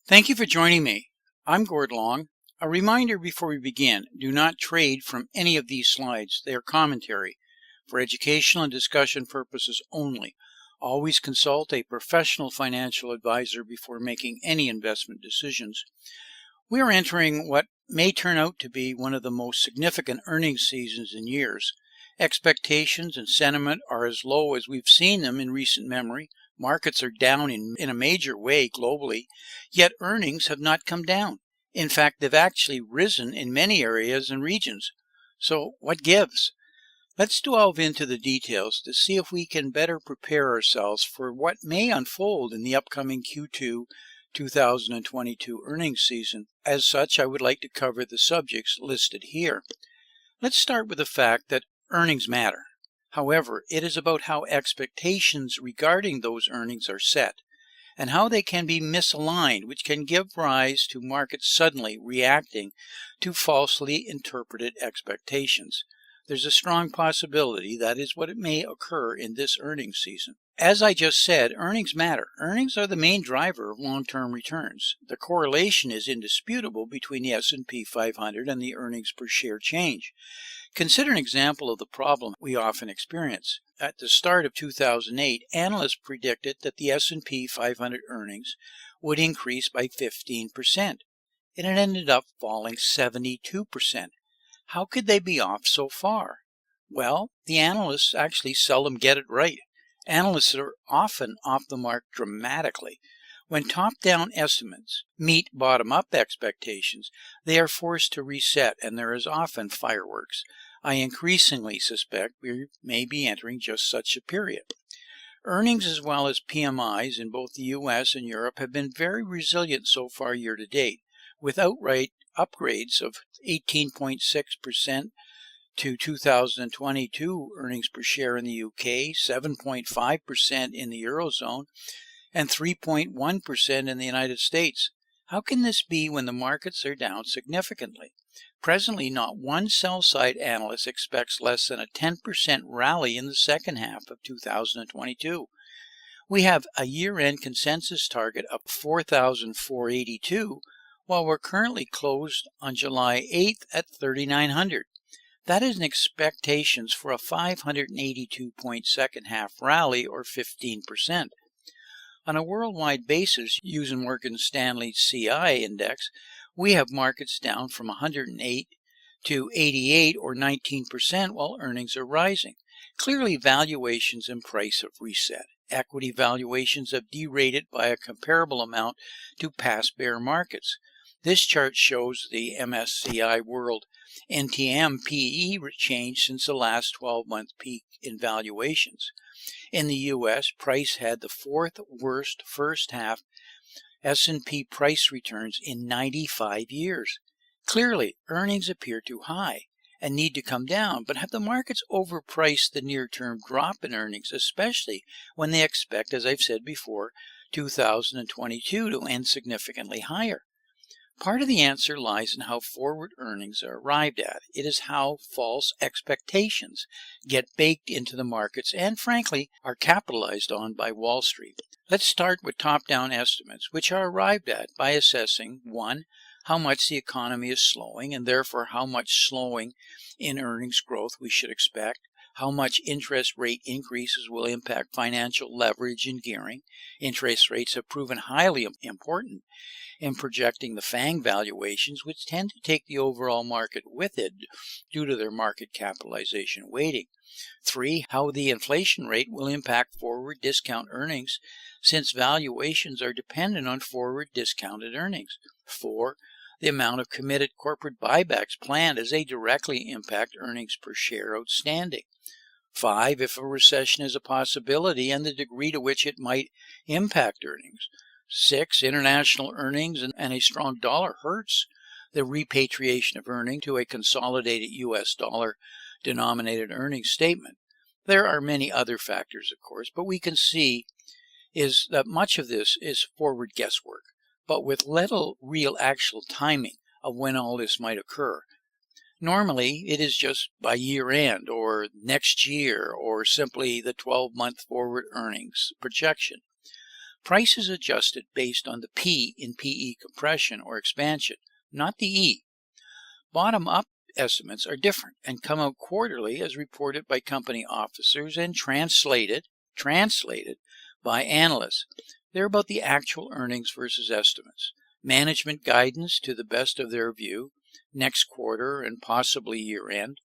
Thank you for joining me. I'm Gord Long. A reminder before we begin, do not trade from any of these slides. They are commentary for educational and discussion purposes only. Always consult a professional financial advisor before making any investment decisions. We are entering what may turn out to be one of the most significant earnings seasons in years. Expectations and sentiment are as low as we've seen them in recent memory. Markets are down in a major way globally, yet earnings have not come down. In fact, they've actually risen in many areas and regions. So what gives? Let's delve into the details to see if we can better prepare ourselves for what may unfold in the upcoming Q2 2022 earnings season. As such, I would like to cover the subjects listed here. Let's start with the fact that earnings matter. However, it is about how expectations regarding those earnings are set and how they can be misaligned, which can give rise to markets suddenly reacting to falsely interpreted expectations. There's a strong possibility that is what may occur in this earnings season. As I just said, earnings matter. Earnings are the main driver of long-term returns. The correlation is indisputable between the S&P 500 and the earnings per share change. Consider an example of the problem we often experience. At the start of 2008, analysts predicted that the S&P 500 earnings would increase by 15%, and it ended up falling 72%. How could they be off so far? Well, the analysts actually seldom get it right. Analysts are often off the mark dramatically. When top-down estimates meet bottom-up expectations, they are forced to reset, and there is often fireworks. I increasingly suspect we may be entering just such a period. Earnings as well as PMIs in both the US and Europe have been very resilient so far year to date, with outright upgrades of 18.6% to 2022 earnings per share in the UK, 7.5% in the Eurozone, and 3.1% in the United States. How can this be when the markets are down significantly? Presently, not one sell-side analyst expects less than a 10% rally in the second half of 2022. We have a year-end consensus target of 4,482, while we're currently closed on July 8th at 3,900. That is an expectations for a 582-point second half rally, or 15%. On a worldwide basis, using Morgan Stanley's CI index, we have markets down from 108 to 88, or 19%, while earnings are rising. Clearly, valuations and price have reset. Equity valuations have derated by a comparable amount to past bear markets. This chart shows the MSCI World NTM PE change since the last 12-month peak in valuations. In the U.S., price had the fourth worst first half S&P price returns in 95 years. Clearly, earnings appear too high and need to come down, but have the markets overpriced the near-term drop in earnings, especially when they expect, as I've said before, 2022 to end significantly higher? Part of the answer lies in how forward earnings are arrived at. It is how false expectations get baked into the markets and, frankly, are capitalized on by Wall Street. Let's start with top-down estimates, which are arrived at by assessing 1. How much the economy is slowing, and therefore how much slowing in earnings growth we should expect, how much interest rate increases will impact financial leverage and gearing. Interest rates have proven highly important in projecting the FANG valuations, which tend to take the overall market with it due to their market capitalization weighting. 3. How the inflation rate will impact forward discount earnings, since valuations are dependent on forward discounted earnings. 4. The amount of committed corporate buybacks planned, as they directly impact earnings per share outstanding. 5. If a recession is a possibility and the degree to which it might impact earnings. 6. International earnings and a strong dollar hurts the repatriation of earnings to a consolidated U.S. dollar denominated earnings statement. There are many other factors, of course, but we can see is that much of this is forward guesswork, but with little real actual timing of when all this might occur. Normally, it is just by year end or next year or simply the 12-month forward earnings projection. Price is adjusted based on the P in PE compression or expansion, not the E. Bottom-up estimates are different and come out quarterly as reported by company officers and translated by analysts. They're about the actual earnings versus estimates. Management guidance to the best of their view, next quarter and possibly year-end.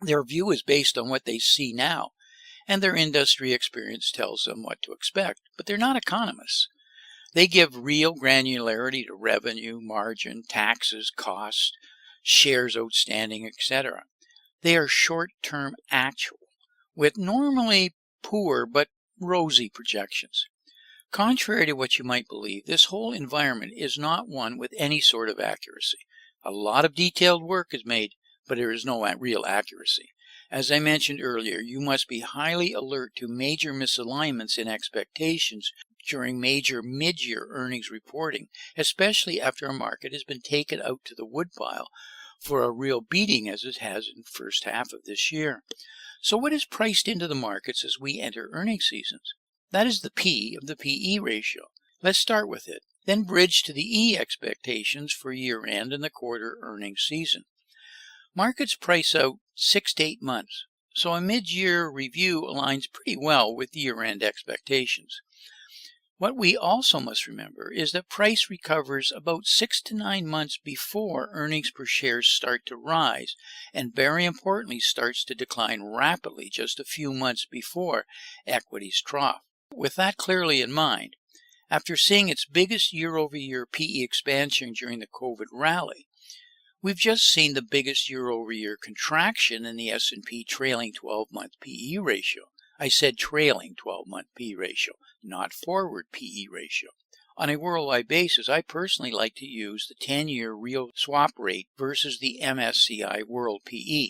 Their view is based on what they see now, and their industry experience tells them what to expect, but they're not economists. They give real granularity to revenue, margin, taxes, costs, shares outstanding, etc. They are short-term actual, with normally poor but rosy projections. Contrary to what you might believe, this whole environment is not one with any sort of accuracy. A lot of detailed work is made, but there is no real accuracy. As I mentioned earlier, you must be highly alert to major misalignments in expectations during major mid-year earnings reporting, especially after a market has been taken out to the woodpile for a real beating as it has in the first half of this year. So what is priced into the markets as we enter earnings seasons? That is the P of the PE ratio. Let's start with it, then bridge to the E expectations for year-end and the quarter earnings season. Markets price out 6 to 8 months, so a mid-year review aligns pretty well with year-end expectations. What we also must remember is that price recovers about 6 to 9 months before earnings per share start to rise, and very importantly starts to decline rapidly just a few months before equities trough. With that clearly in mind, after seeing its biggest year-over-year PE expansion during the COVID rally, we've just seen the biggest year-over-year contraction in the S&P trailing 12-month PE ratio. I said trailing 12-month PE ratio, not forward PE ratio. On a worldwide basis, I personally like to use the 10-year real swap rate versus the MSCI World PE.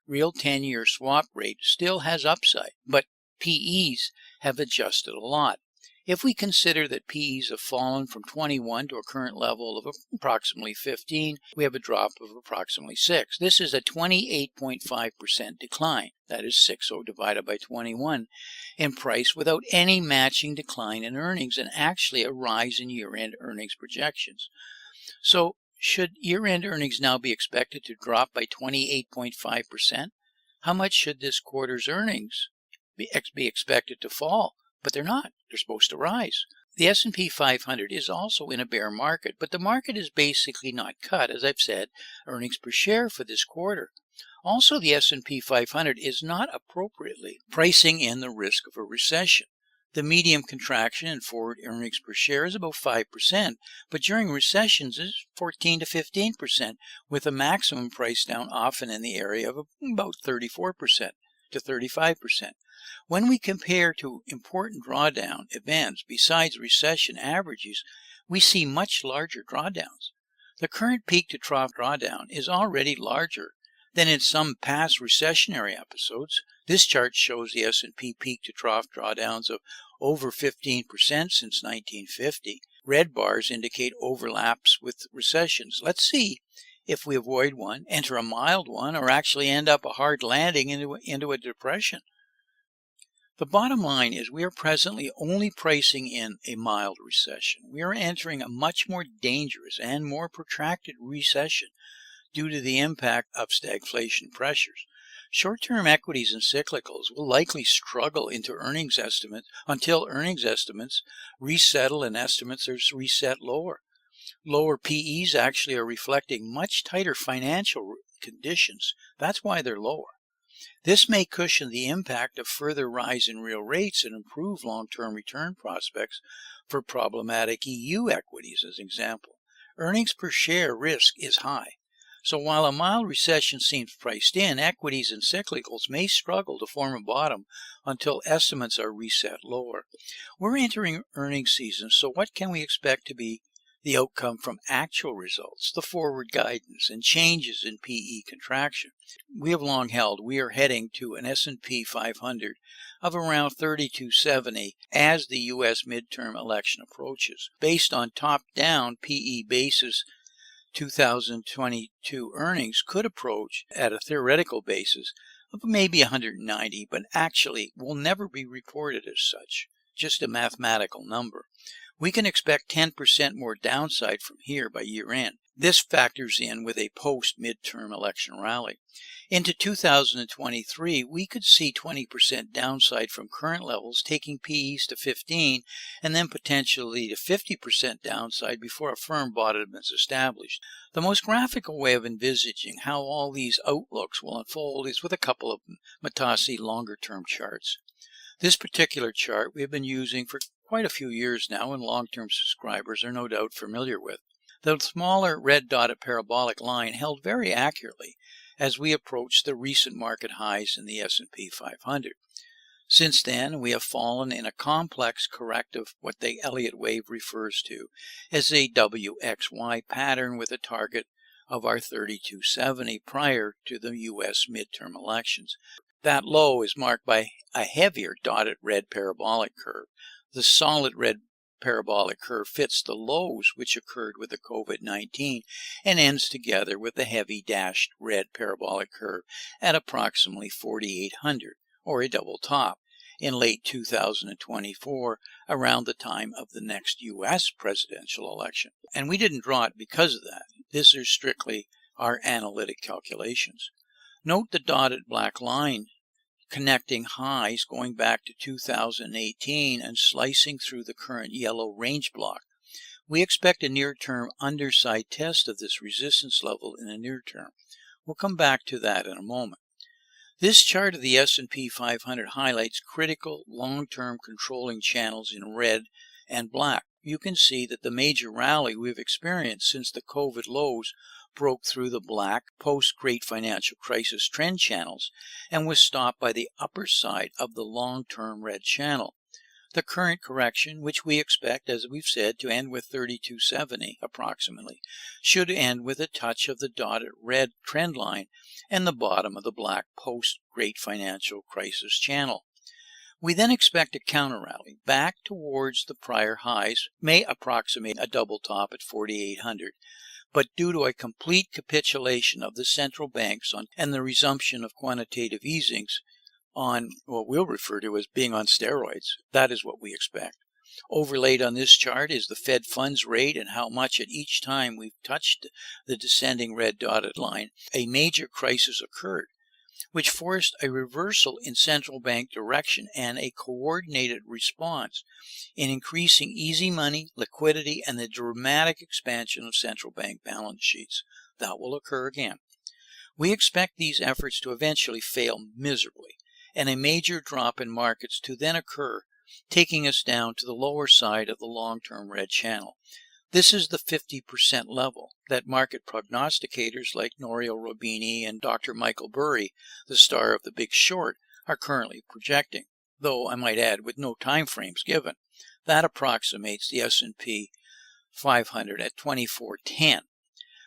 Real 10-year swap rate still has upside, but PEs have adjusted a lot. If we consider that PEs have fallen from 21 to a current level of approximately 15, we have a drop of approximately 6. This is a 28.5% decline. That is 60 divided by 21 in price without any matching decline in earnings and actually a rise in year-end earnings projections. So should year-end earnings now be expected to drop by 28.5%? How much should this quarter's earnings be expected to fall? But they're not. They're supposed to rise. The S&P 500 is also in a bear market, but the market is basically not cut, as I've said, earnings per share for this quarter. Also, the S&P 500 is not appropriately pricing in the risk of a recession. The medium contraction in forward earnings per share is about 5%, but during recessions is 14 to 15%, with a maximum price down often in the area of about 34% to 35%. When we compare to important drawdown events besides recession averages, we see much larger drawdowns. The current peak to trough drawdown is already larger than in some past recessionary episodes. This chart shows the S&P peak to trough drawdowns of over 15% since 1950. Red bars indicate overlaps with recessions. Let's see if we avoid one, enter a mild one, or actually end up a hard landing into a depression. The bottom line is we are presently only pricing in a mild recession. We are entering a much more dangerous and more protracted recession due to the impact of stagflation pressures. Short-term equities and cyclicals will likely struggle into earnings estimates until earnings estimates resettle and estimates are reset lower. Lower PEs actually are reflecting much tighter financial conditions. That's why they're lower. This may cushion the impact of further rise in real rates and improve long-term return prospects for problematic EU equities, as an example. Earnings per share risk is high. So while a mild recession seems priced in, equities and cyclicals may struggle to form a bottom until estimates are reset lower. We're entering earnings season, so what can we expect to be the outcome from actual results, the forward guidance, and changes in PE contraction? We have long held we are heading to an S&P 500 of around 3270 as the U.S. midterm election approaches. Based on top-down PE basis, 2022 earnings could approach at a theoretical basis of maybe 190, but actually will never be reported as such. just a mathematical number. We can expect 10% more downside from here by year end. This factors in with a post-midterm election rally. Into 2023, we could see 20% downside from current levels, taking PEs to 15, and then potentially to 50% downside before a firm bottom is established. The most graphical way of envisaging how all these outlooks will unfold is with a couple of Matasi longer-term charts. This particular chart we have been using for quite a few years now, and long-term subscribers are no doubt familiar with. The smaller red dotted parabolic line held very accurately as we approached the recent market highs in the S&P 500. Since then, we have fallen in a complex corrective, what the Elliott wave refers to as a WXY pattern, with a target of our 3270 prior to the U.S. midterm elections. That low is marked by a heavier dotted red parabolic curve. The solid red parabolic curve fits the lows which occurred with the COVID-19 and ends together with the heavy dashed red parabolic curve at approximately 4,800, or a double top, in late 2024, around the time of the next U.S. presidential election. And we didn't draw it because of that. This is strictly our analytic calculations. Note the dotted black line connecting highs going back to 2018 and slicing through the current yellow range block. We expect a near-term underside test of this resistance level in the near term. We'll come back to that in a moment. This chart of the S&P 500 highlights critical long-term controlling channels in red and black. You can see that the major rally we've experienced since the COVID lows broke through the black post-Great Financial Crisis trend channels and was stopped by the upper side of the long-term red channel. The current correction, which we expect, as we've said, to end with 3270 approximately, should end with a touch of the dotted red trend line and the bottom of the black post-Great Financial Crisis channel. We then expect a counter rally back towards the prior highs, may approximate a double top at 4,800. But due to a complete capitulation of the central banks and the resumption of quantitative easings on what we'll refer to as being on steroids, that is what we expect. Overlaid on this chart is the Fed funds rate and how much at each time we've touched the descending red dotted line, a major crisis occurred, which forced a reversal in central bank direction and a coordinated response in increasing easy money, liquidity, and the dramatic expansion of central bank balance sheets. That will occur again. We expect these efforts to eventually fail miserably, and a major drop in markets to then occur, taking us down to the lower side of the long-term red channel. This is the 50% level that market prognosticators like Nouriel Roubini and Dr. Michael Burry, the star of The Big Short, are currently projecting, though I might add with no time frames given. That approximates the S&P 500 at 2410.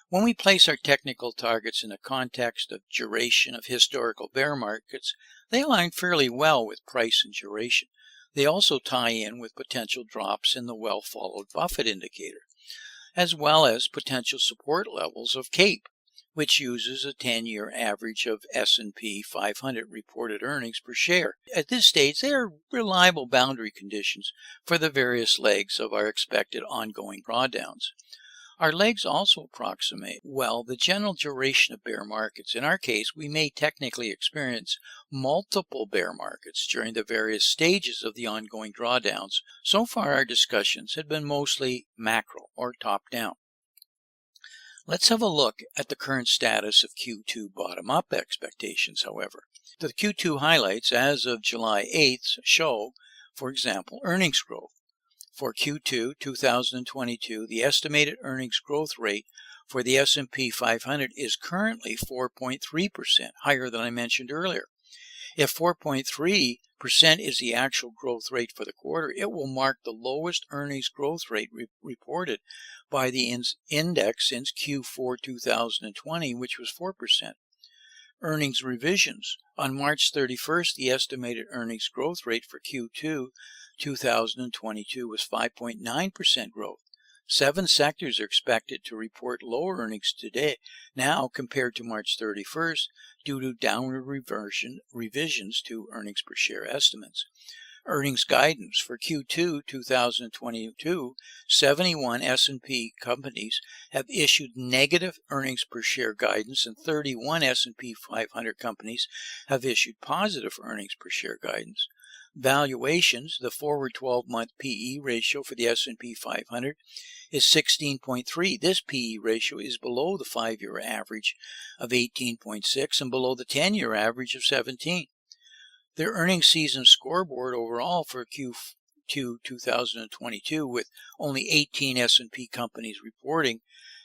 When we place our technical targets in the context of duration of historical bear markets, they align fairly well with price and duration. They also tie in with potential drops in the well-followed Buffett indicator, as well as potential support levels of CAPE, which uses a 10-year average of S&P 500 reported earnings per share. At this stage, they are reliable boundary conditions for the various legs of our expected ongoing drawdowns. Our legs also approximate well the general duration of bear markets. In our case, we may technically experience multiple bear markets during the various stages of the ongoing drawdowns. So far, our discussions have been mostly macro or top-down. Let's have a look at the current status of Q2 bottom-up expectations, however. The Q2 highlights as of July 8th show, for example, earnings growth. For Q2 2022, the estimated earnings growth rate for the S&P 500 is currently 4.3%, higher than I mentioned earlier. If 4.3% is the actual growth rate for the quarter, it will mark the lowest earnings growth rate reported by the index since Q4 2020, which was 4%. Earnings revisions. On March 31st, the estimated earnings growth rate for Q2 2022 was 5.9% growth. 7 sectors are expected to report lower earnings today now compared to March 31st due to downward revisions to earnings per share estimates. Earnings guidance for Q2 2022, 71 S&P companies have issued negative earnings per share guidance and 31 S&P 500 companies have issued positive earnings per share guidance. Valuations, the forward 12-month PE ratio for the S&P 500 is 16.3. This PE ratio is below the 5-year average of 18.6 and below the 10-year average of 17. Their earnings season scoreboard overall for Q2 2022, with only 18 S&P companies reporting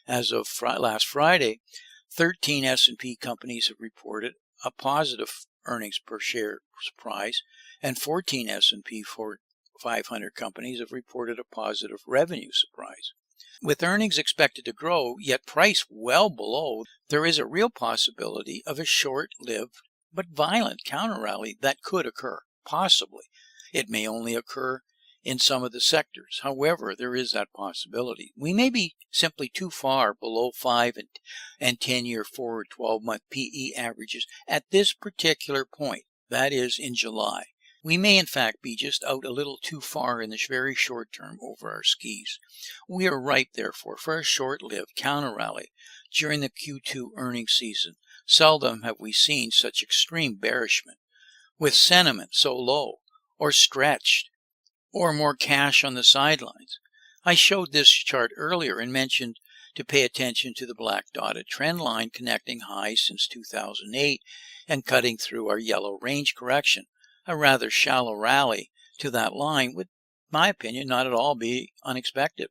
as of last Friday, 13 S&P companies have reported a positive earnings per share surprise, and 14 S&P 500 companies have reported a positive revenue surprise. With earnings expected to grow, yet price well below, there is a real possibility of a short-lived but violent counter-rally that could occur, possibly. It may only occur in some of the sectors. However, there is that possibility. We may be simply too far below 5 and 10-year forward 12-month PE averages at this particular point, that is in July. We may in fact be just out a little too far in the very short term over our skis. We are ripe, therefore, for a short-lived counter-rally during the Q2 earnings season. Seldom have we seen such extreme bearishment, with sentiment so low, or stretched, or more cash on the sidelines. I showed this chart earlier and mentioned to pay attention to the black dotted trend line connecting highs since 2008 and cutting through our yellow range correction. A rather shallow rally to that line would, in my opinion, not at all be unexpected.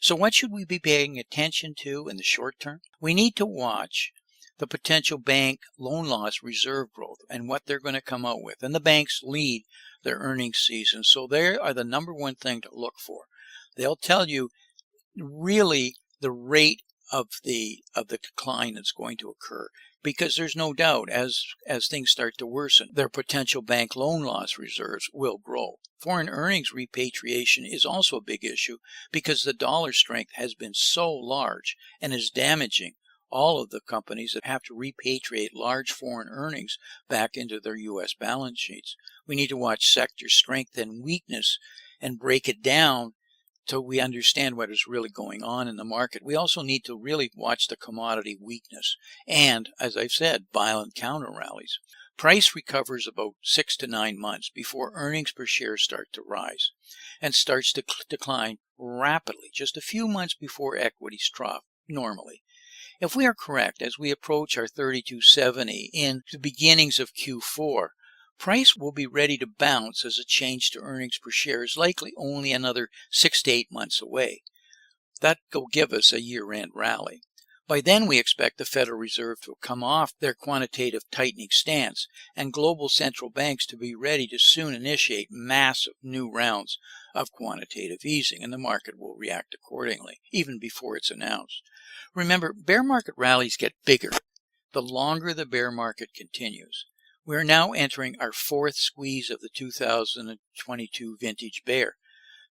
So what should we be paying attention to in the short term? We need to watch the potential bank loan loss reserve growth and what they're going to come out with. And the banks lead their earnings season, so they are the number one thing to look for. They'll tell you really the rate of the decline that's going to occur, because there's no doubt as things start to worsen, their potential bank loan loss reserves will grow. Foreign earnings repatriation is also a big issue because the dollar strength has been so large and is damaging all of the companies that have to repatriate large foreign earnings back into their U.S. balance sheets. We need to watch sector strength and weakness and break it down so we understand what is really going on in the market. We also need to really watch the commodity weakness and, as I've said, violent counter rallies. Price recovers about 6 to 9 months before earnings per share start to rise and starts to decline rapidly just a few months before equities trough normally. If we are correct as we approach our 3270 in the beginnings of Q4, price will be ready to bounce as a change to earnings per share is likely only another 6 to 8 months away. That will give us a year-end rally. By then we expect the Federal Reserve to come off their quantitative tightening stance and global central banks to be ready to soon initiate massive new rounds of quantitative easing, and the market will react accordingly, even before it's announced. Remember, bear market rallies get bigger the longer the bear market continues. We are now entering our fourth squeeze of the 2022 vintage bear.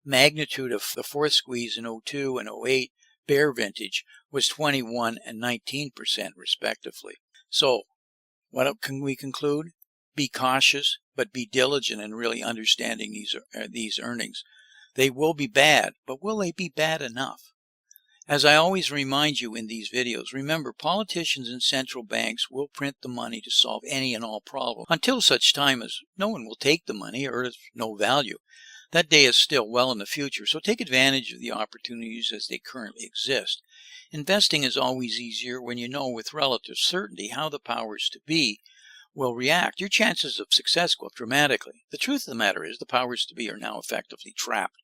Magnitude of the fourth squeeze in 02 and 08 bear vintage was 21 and 19% respectively. So, what can we conclude? Be cautious, but be diligent in really understanding these earnings. They will be bad, but will they be bad enough? As I always remind you in these videos, remember, politicians and central banks will print the money to solve any and all problems until such time as no one will take the money or it's no value. That day is still well in the future, so take advantage of the opportunities as they currently exist. Investing is always easier when you know with relative certainty how the powers to be will react. Your chances of success go up dramatically. The truth of the matter is the powers to be are now effectively trapped,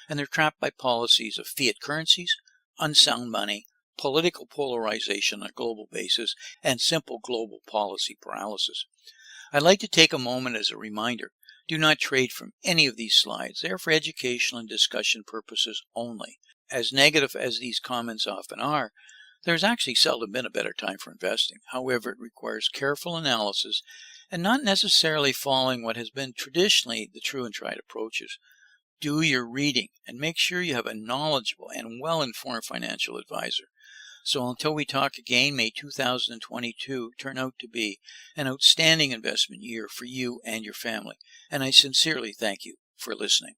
and they're trapped by policies of fiat currencies, unsound money, political polarization on a global basis, and simple global policy paralysis. I'd like to take a moment as a reminder. Do not trade from any of these slides. They are for educational and discussion purposes only. As negative as these comments often are, there's actually seldom been a better time for investing. However, it requires careful analysis and not necessarily following what has been traditionally the true and tried approaches. Do your reading and make sure you have a knowledgeable and well-informed financial advisor. So until we talk again, may 2022 turn out to be an outstanding investment year for you and your family. And I sincerely thank you. for listening.